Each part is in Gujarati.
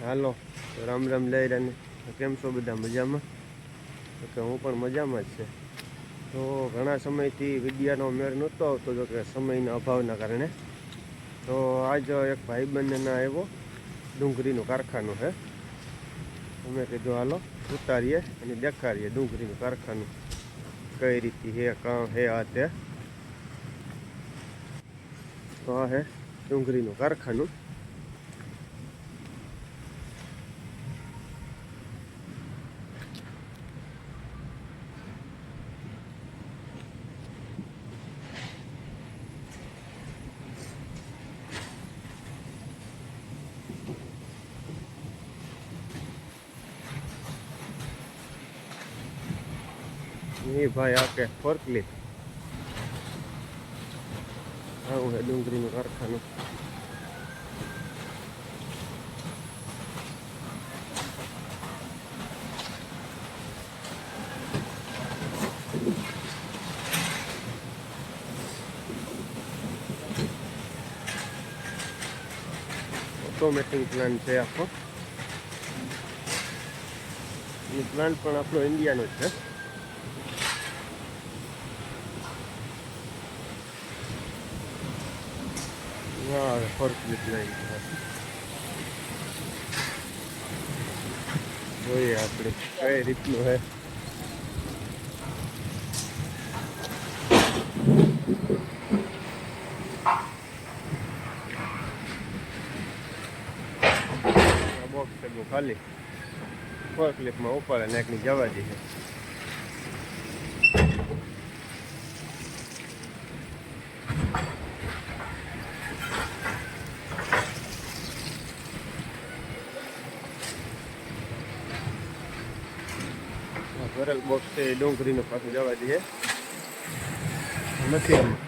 હાલો રામ રામ લઈ રાને કેમ છો બધા મજામાં? કે હું પણ મજામાં જ છે. તો ઘણા સમયથી વિદ્યાનો મેળ નહોતો આવતો, જો કે સમયના અભાવના કારણે. તો આજ એક ભાઈબંધના આવ્યો, ડુંગળીનું કારખાનું છે. અમે કીધું હાલો ઉતારીએ અને દેખાડીએ ડુંગળીનું કારખાનું કઈ રીતે હે, કાં હે આ તે. તો આ હે ડુંગળીનું કારખાનું. એ ભાઈ આ કે ફોર્કલિફ્ટ આવું છે ડુંગળીનું કારખાનું. ઓટોમેટિક પ્લાન્ટ છે આખો. એ પ્લાન્ટ પણ આપણો ઇન્ડિયાનો જ છે. ફોર્કલિફ્ટ લાઈન જોઈએ આપણે કઈ રીતનું છે. બોક્સ છે બહુ ખાલી, ફોર્કલિફ્ટમાં ઉપાડે નાખની જવા દે છે. ભરેલ બોક્સ છે એ ડુંગળીનું પાછું જવા દઈએ નથી આમાં.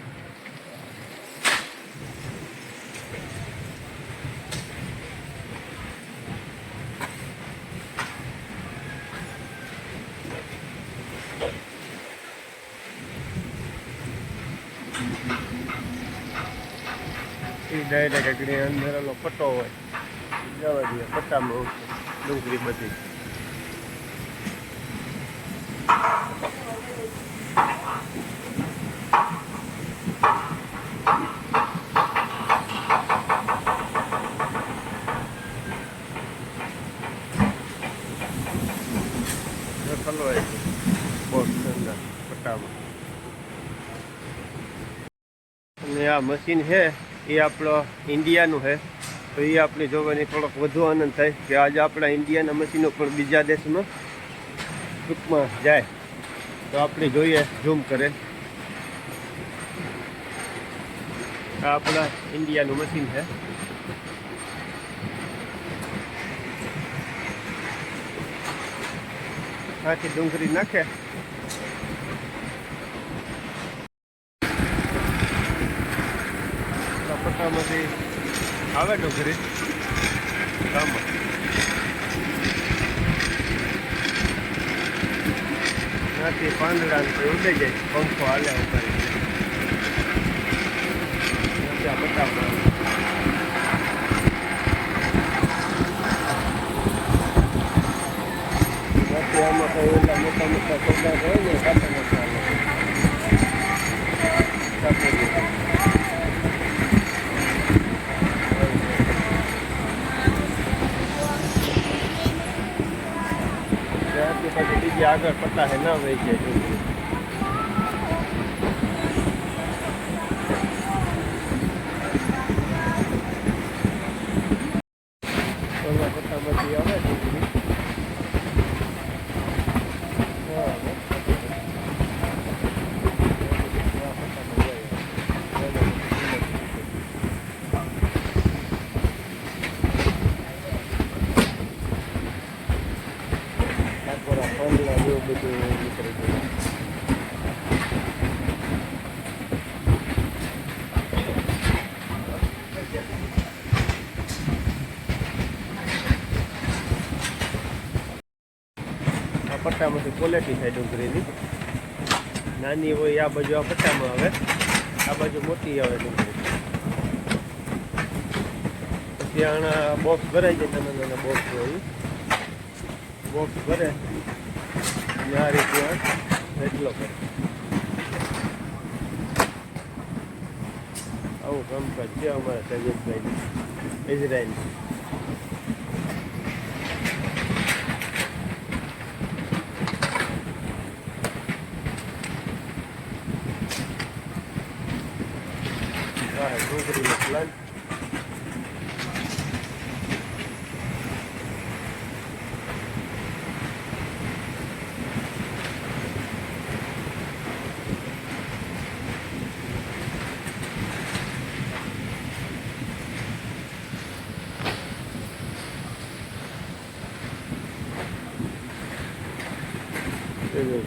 એ ડાયરેક્ટ આગળ અંદરનો પટ્ટો હોય જવા દઈએ, પટ્ટામાં ડુંગળી બધી. ખલવાય છે બોક્સ અંદર પટ્ટામાં. અને આ મશીન છે એ આપણો ઇન્ડિયાનું છે, તો એ આપણે જોવાની થોડોક વધુ આનંદ થાય કે આજે આપણા ઇન્ડિયાના મશીનો પણ બીજા દેશમાં ટૂંકમાં જાય તો આપણે જોઈએ ઝૂમ કરે. આ આપણા ઇન્ડિયાનું મશીન છે. આથી ડુંગળી નાખે પટ્ટામાંથી આવે ડુંગળી આમાં. ત્યાંથી પાંદડા ઉડી જાય, પંખો હાલે ઉપર પટ્ટામાં. આમાં કઈ ઓલા મોટા મોટા સોદા હોય ને કાપે નાખવાનો. ત્યાંથી પછી બીજી આગળ પટ્ટા હે ના વહી જાય ડુંગળી. પટ્ટામાંથી આવે ડુંગળી. પાંદડા જેવું બધું નીકળી ગયું. આ પટ્ટામાંથી ક્વોલિટી થાય ડુંગળીની. નાની હોય આ બાજુ આ પટ્ટામાં આવે, આ બાજુ મોટી આવે ડુંગળી. ત્યાં બોક્સ ભરાઈ જાય, નાના નાના બોક્સ હોય, બોક્સ ભરે અને આ રીતે એટલો કરે. આવું કામકાજ છે અમારા તેજસભાઈ ઇઝરાયલ. ડુંગળીનો પ્લાન્ટ.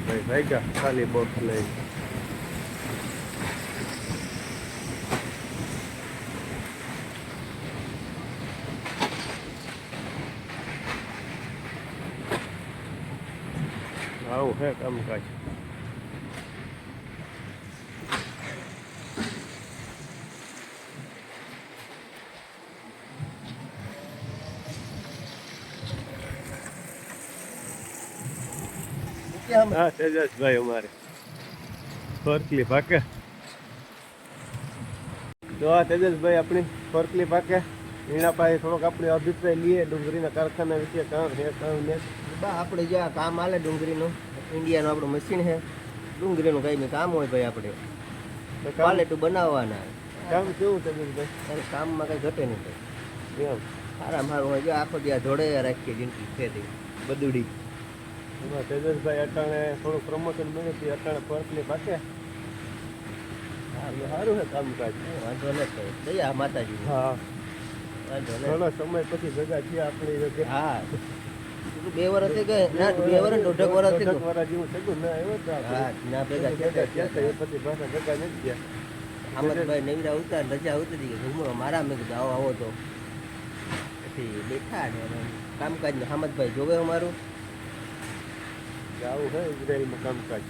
ભાઈ ભાગ્યા ખાલી બોક્સ લઈ. આવું હે કામકાજ. હા તેજસભાઈ અમારે ફરકલી પાકે. તો આ તેજસભાઈ આપણી ફરકલી પાકે. એના પાસે થોડોક આપણે અભિપ્રાય લઈએ ડુંગળીના કારખાના વિશે. કામ છે કામ ને આપણે જે આ કામ હાલે ડુંગળીનું, ઇન્ડિયાનું આપણું મશીન છે ડુંગળીનું. કંઈ કામ હોય ભાઈ આપણે પાલેટું બનાવવાના. કામ કેવું તેજસભાઈ? કામમાં કંઈ ઘટે નહીં ભાઈ, એમ સારા સારું હોય. જો આખો દી જોડે રાખીએ જિંદગી ખેતી બધુડી. એમાં તેજસભાઈ અટાણે થોડું પ્રમોશન મળ્યું હતું, અટાણે ફરકલી પાકે. સારું છે કામકાજ, વાંધો નથી. દયા માતાજી. હા ઘણો સમય પછી ભેગા થયા આપણી. હા 2 વર્ષ થઈ ગયા ના, 2 વર્ષ 1.5 વર્ષ થઈ ગયા જેવું થયું ના. એવો હા ના ભેગા થયા પછી પાછા ભેગા નથી ગયા. અમરભાઈ નવરા ઉતા રજા ઉતરી ગઈ ઘૂમરો મારા. મેં કીધું આવો આવો તો પછી બેઠા ને કામકાજ ને. હામદભાઈ જોવે અમારું આવું છે ઇઝરાયલમાં કામકાજ.